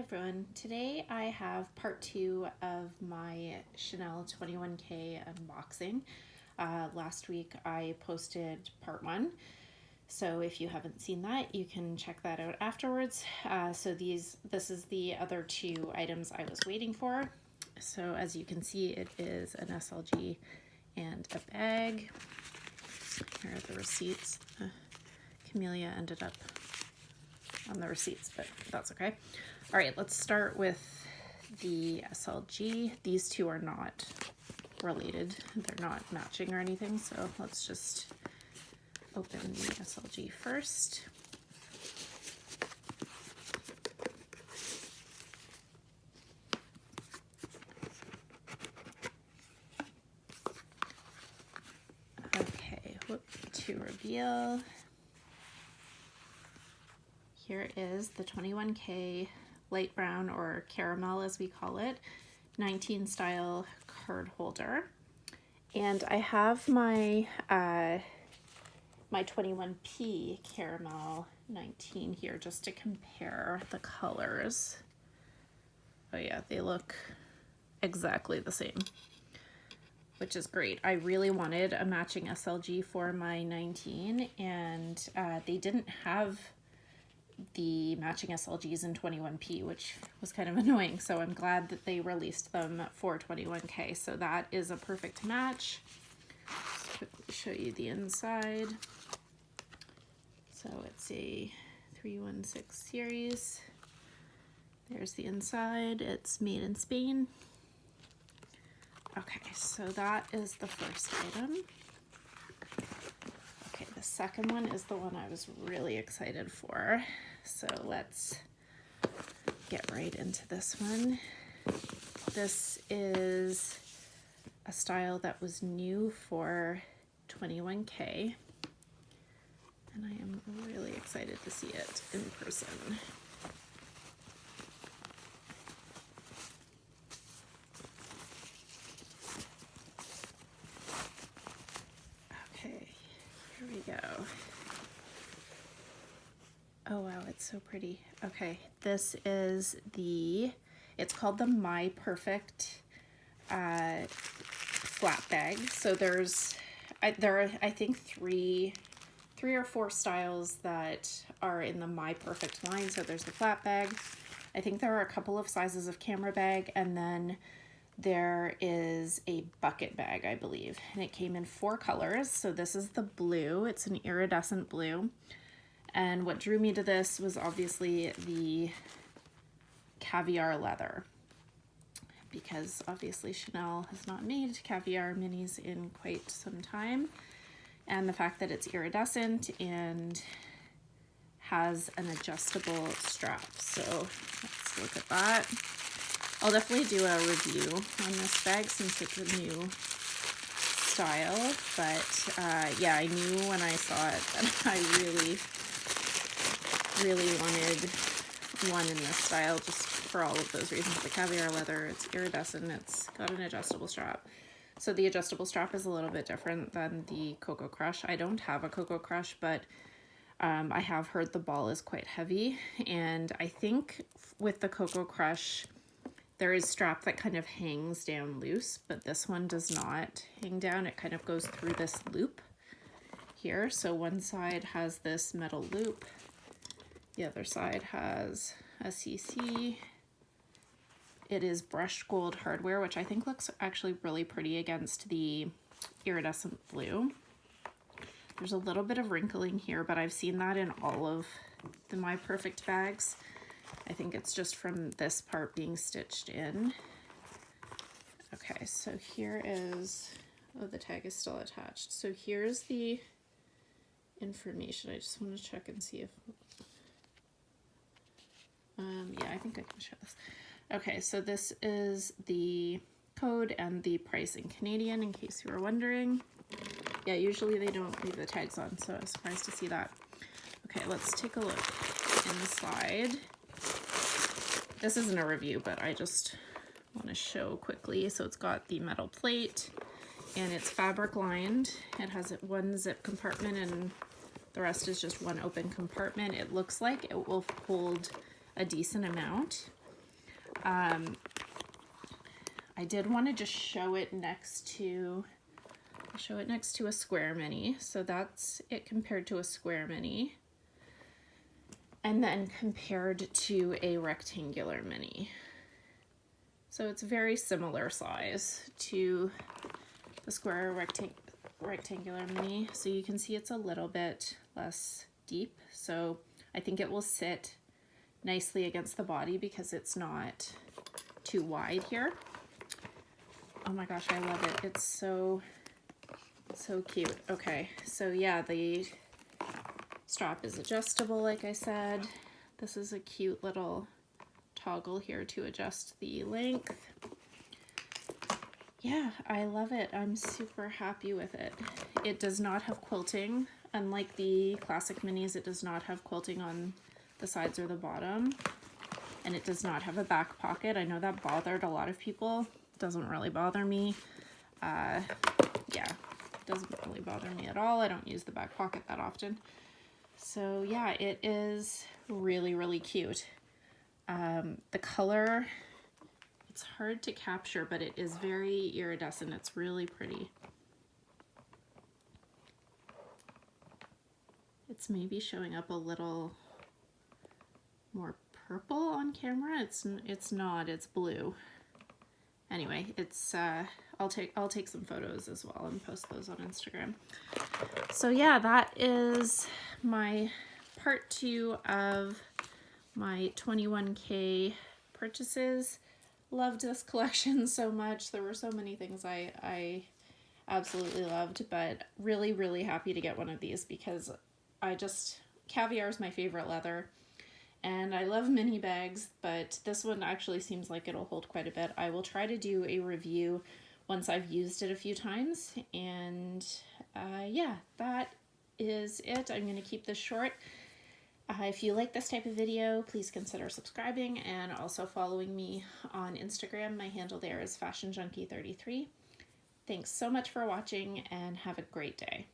everyone. Today I have part 2 of my Chanel 21K unboxing. Last week I posted part 1, so if you haven't seen that you can check that out afterwards. This is the other 2 items I was waiting for. So as you can see, it is an SLG and a bag. Here are the receipts. Camellia ended up on the receipts, but that's okay. All right, let's start with the SLG. These two are not related. They're not matching or anything, so let's just open the SLG first. Okay, to reveal. Here is the 21K light brown, or caramel as we call it, 19 style card holder. And I have my my 21P caramel 19 here just to compare the colors. Oh yeah, they look exactly the same, which is great. I really wanted a matching SLG for my 19, and they didn't have the matching SLGs in 21P, which was kind of annoying. So I'm glad that they released them for 21K. So that is a perfect match. Just quickly show you the inside. So it's a 316 series. There's the inside. It's made in Spain. Okay, so that is the first item. Okay, the second one is the one I was really excited for. So let's get right into this one. This is a style that was new for 21K, and I am really excited to see it in person. Okay, here we go. Oh wow, it's so pretty. Okay, this is it's called the My Perfect flat bag. So there are I think three or four styles that are in the My Perfect line. So there's the flat bag. I think there are a couple of sizes of camera bag, and then there is a bucket bag, I believe. And it came in 4 colors. So this is the blue. It's an iridescent blue. And what drew me to this was obviously the caviar leather, because obviously Chanel has not made caviar minis in quite some time. And the fact that it's iridescent and has an adjustable strap. So let's look at that. I'll definitely do a review on this bag since it's a new style. But yeah, I knew when I saw it that I really wanted one in this style, just for all of those reasons. The caviar leather, it's iridescent, it's got an adjustable strap. So the adjustable strap is a little bit different than the Cocoa Crush. I don't have a Cocoa Crush, but I have heard the ball is quite heavy. And I think with the Cocoa Crush, there is strap that kind of hangs down loose, but this one does not hang down. It kind of goes through this loop here. So one side has this metal loop. The other side has a CC. It is brushed gold hardware, which I think looks actually really pretty against the iridescent blue. There's a little bit of wrinkling here, but I've seen that in all of the My Perfect bags. I think it's just from this part being stitched in. Okay, so here is, oh, the tag is still attached. So here's the information. I just want to check and see if, yeah, I think I can show this. Okay, so this is the code and the price in Canadian, in case you were wondering. Yeah, usually they don't leave the tags on, so I was surprised to see that. Okay, let's take a look inside. This isn't a review, but I just want to show quickly. So it's got the metal plate, and it's fabric lined. It has one zip compartment, and the rest is just one open compartment. It looks like it will hold a decent amount. I did want to just show it next to a square mini. So that's it compared to a square mini. And then compared to a rectangular mini. So it's very similar size to the square rectangular mini. So you can see it's a little bit less deep. So I think it will sit nicely against the body because it's not too wide here. Oh my gosh, I love it. It's so cute. Okay, so yeah, the strap is adjustable, like I said. This is a cute little toggle here to adjust the length. Yeah, I love it. I'm super happy with it. It does not have quilting. Unlike the classic minis, it does not have quilting on the sides or the bottom. And it does not have a back pocket. I know that bothered a lot of people. Doesn't really bother me. Yeah, doesn't really bother me at all. I don't use the back pocket that often. So yeah, it is really, really cute. The color, it's hard to capture, but it is very iridescent. It's really pretty. It's maybe showing up a little more purple on camera. It's not, it's blue. Anyway, it's I'll take some photos as well and post those on Instagram. So yeah, that is my part 2 of my 21K purchases. Loved this collection so much. There were so many things I absolutely loved, but really, really happy to get one of these because caviar is my favorite leather. And I love mini bags, but this one actually seems like it'll hold quite a bit. I will try to do a review once I've used it a few times. And yeah, that is it. I'm going to keep this short. If you like this type of video, please consider subscribing and also following me on Instagram. My handle there is FashionJunkie33. Thanks so much for watching and have a great day.